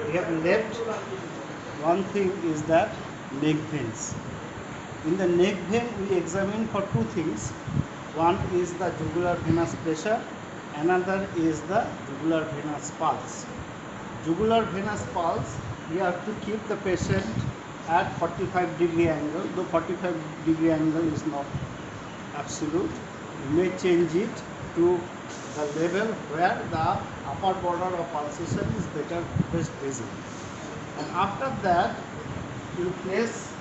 we have left one thing is that neck veins. In the neck vein, we examine for two things. One is the jugular venous pressure, another is the jugular venous pulse. Jugular venous pulse, we have to keep the patient at 45-degree angle, though 45-degree angle is not absolute. You may change it to the level where the upper border of pulsation is better visible. And after that, you place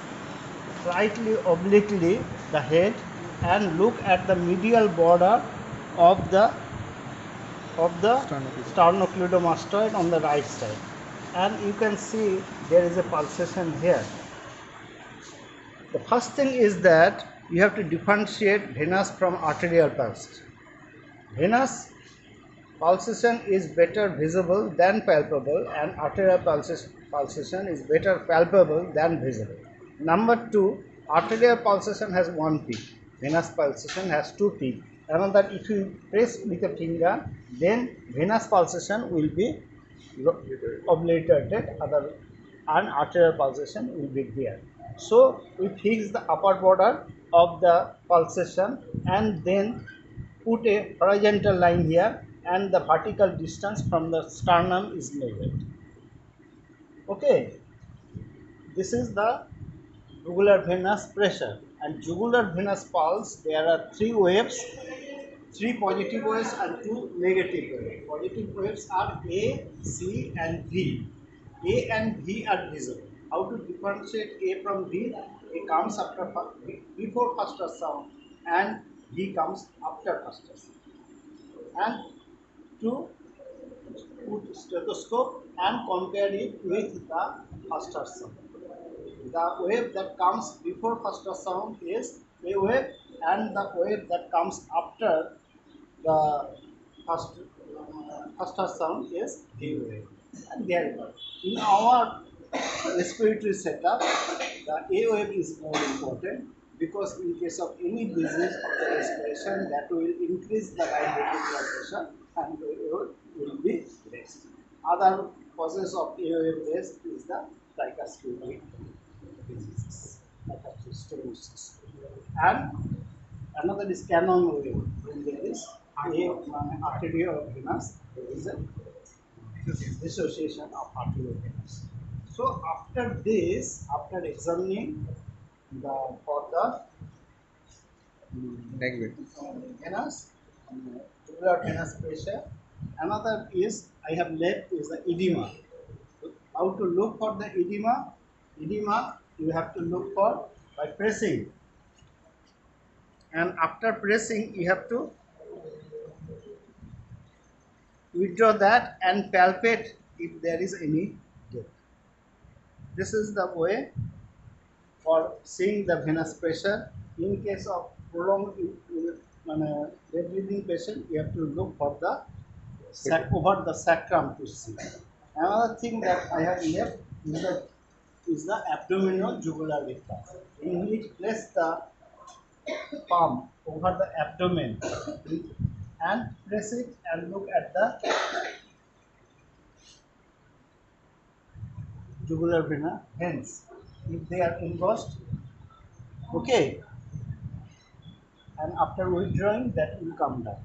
slightly obliquely the head and look at the medial border of the sternocleidomastoid on the right side, and you can see there is a pulsation here. The first thing is that you have to differentiate venous from arterial pulse. Venous pulsation is better visible than palpable, and arterial pulsation is better palpable than visible. Number two, arterial pulsation has one peak, venous pulsation has two peaks. Another, if you press with a finger, then venous pulsation will be obliterated, and arterial pulsation will be there. So we fix the upper border of the pulsation and then put a horizontal line here, and the vertical distance from the sternum is measured. Okay, this is the jugular venous pressure and jugular venous pulse. There are three waves, three positive waves and two negative waves. Positive waves are A, C and V. A and V are visible. How to differentiate A from V? A comes before first ultrasound and V comes after first ultrasound. And to put stethoscope and compare it with the first ultrasound. The wave that comes before first ultrasound is A wave, and the wave that comes after the first ultrasound is V wave. And there in our respiratory setup, the A wave is more important, because in case of any disease of the respiration, that will increase the right ventricular pressure and the A wave will be less. Other causes of A wave less is the tricuspid diseases, like stenosis. And another is Canon wave. When there is arteriovenous, there is a dissociation of arteriovenous. So after this, after examining for the neck vein. venous, jugular venous pressure, another is I have left is the edema. How to look for the edema? Edema you have to look for by pressing, and after pressing you have to withdraw that and palpate if there is any depth. This is the way for seeing the venous pressure. In case of prolonged dead breathing patient, you have to look for the over the sacrum to see. Another thing that I have left is the abdominal jugular reflex, in which place the palm over the abdomen and press it and look at the jugular veins if they are engorged. Okay, and after withdrawing, that will come down.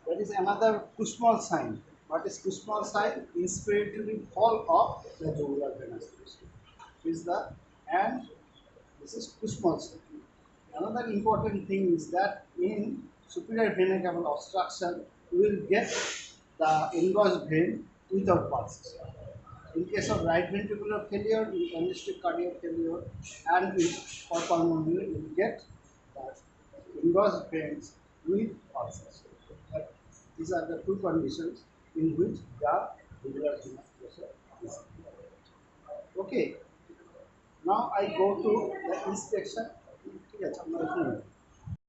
There is another Kussmaul sign. What is Kussmaul sign? Inspiratory fall of the jugular venous pressure. And this is Kussmaul sign. Another important thing is that in superior vena cava obstruction, we will get the engorged vein without pulses. In case of right ventricular failure, in congestive cardiac failure, and for pulmonary, you will get the engorged veins with pulses. But these are the two conditions in which the jugular venous pressure is. Okay. Now I go to the inspection.